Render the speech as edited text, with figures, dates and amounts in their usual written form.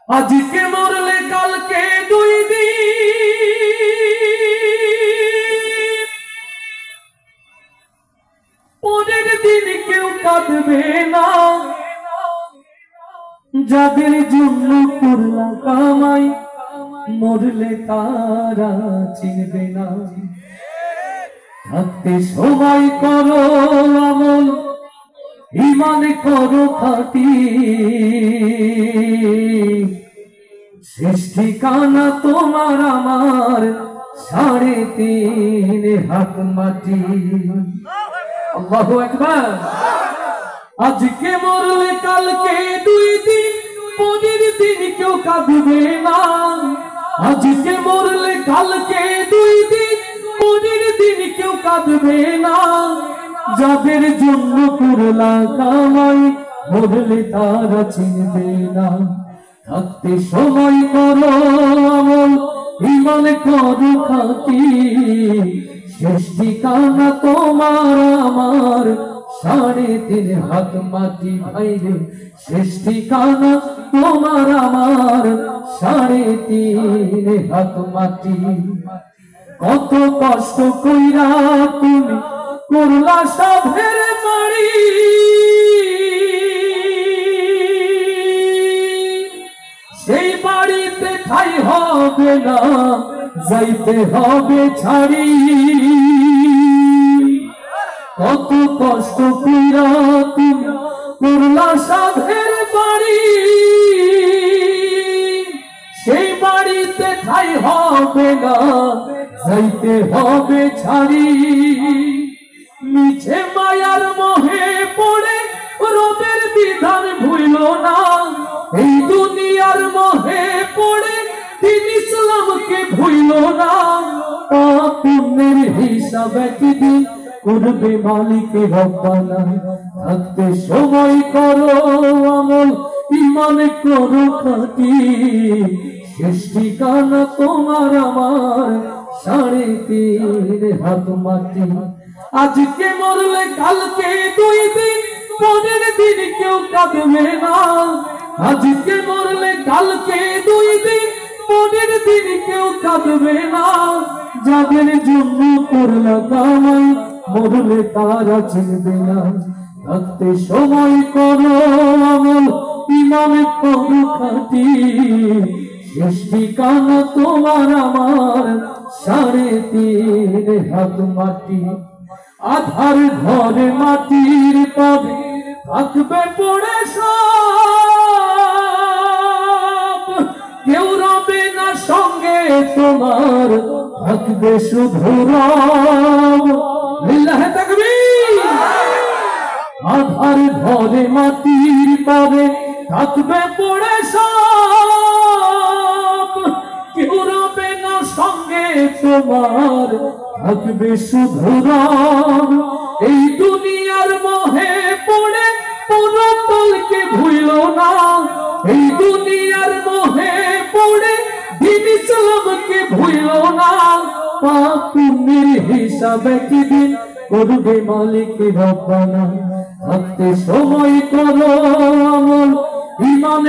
আজকে মরলে কালকে দুই দিন, পরের দিন কেউ কাঁদবে না। যাদের জন্য করলা কামাই, মরলে তারা চিনবে না। থাকতে সময় করো আমল, ঈমান করো খাঁটি। শেষ ঠিকানা তোমার আমার 3.5 হাত মাটি। আল্লাহু আকবার। আজকে মরলে কালকে দুই দিন, পরের দিন কেউ কাঁদবে না। আজকে মরলে কালকে দুই দিন, পরের দিন কেউ কাঁদবে না। যাদের জন্য করলা কামাই, মরলে তারা চিনবে না। থাকতে সময় করো আমল, ঈমান করো খাঁটি। শেষ ঠিকানা তোমার আমার 3.5 হাত মাটি। ভাইরে শেষ ঠিকানা তোমার আমার 3.5 হাত মাটি। কত কষ্ট কইরা তুমি করলা সাধের বাড়ি, সেই বাড়িতে ঠাই হবে না, যাইতে হবে ছাড়ি। কত কষ্ট কইরা তুমি করলা সাধের বাড়ি, সেই বাড়িতে ঠাই হবে না, যাইতে হবে ছাড়ি। মিছে মায়ার মোহে পড়ে রবের বিধান ভুইল না। এই দুনিয়ার মোহে পড়ে দিন ইসলামকে ভুইল না। পুণ্যের হিসাব একদিন করবে মালিক রব্বানা। থাকতে সময় করো আমল, ঈমান করো খাঁটি। শেষ ঠিকানা তোমার আমার 3.5 হাত মাটি। আজকে মরলে কালকে দুই দিন, পরের দিন কেউ কাঁদবে না। আজকে মরলে কালকে দুই দিন, পরের দিন কেউ কাঁদবে না। যাদের জন্য করলা কামাই, মরলে তারা চিনবে না। থাকতে সময় করো আমল, ঈমান করো খাঁটি। শেষ ঠিকানা তোমার আমার 3.5 হাত মাটি। আধার ঘরে মাটির পদে থাকবে পড়ে সব, কেউ রবে না সঙ্গে তোমার, থাকবে শুধু রব। লিল্লাহে তাকবীর। আধার ঘরে মাটির পদে থাকবে পড়ে সব, কেউ রবে না সঙ্গে তোমার, থাকবে শুধু রব। এই দুনিয়ার মোহে পড়ে পরকালকে ভুইল না। এই দুনিয়ার মোহে পড়ে দিন ইসলামকে ভুইল না। পাপ পুণ্যের হিসাব একদিন করবে মালিক রব্বানা। থাকতে সময় করো আমল, ঈমান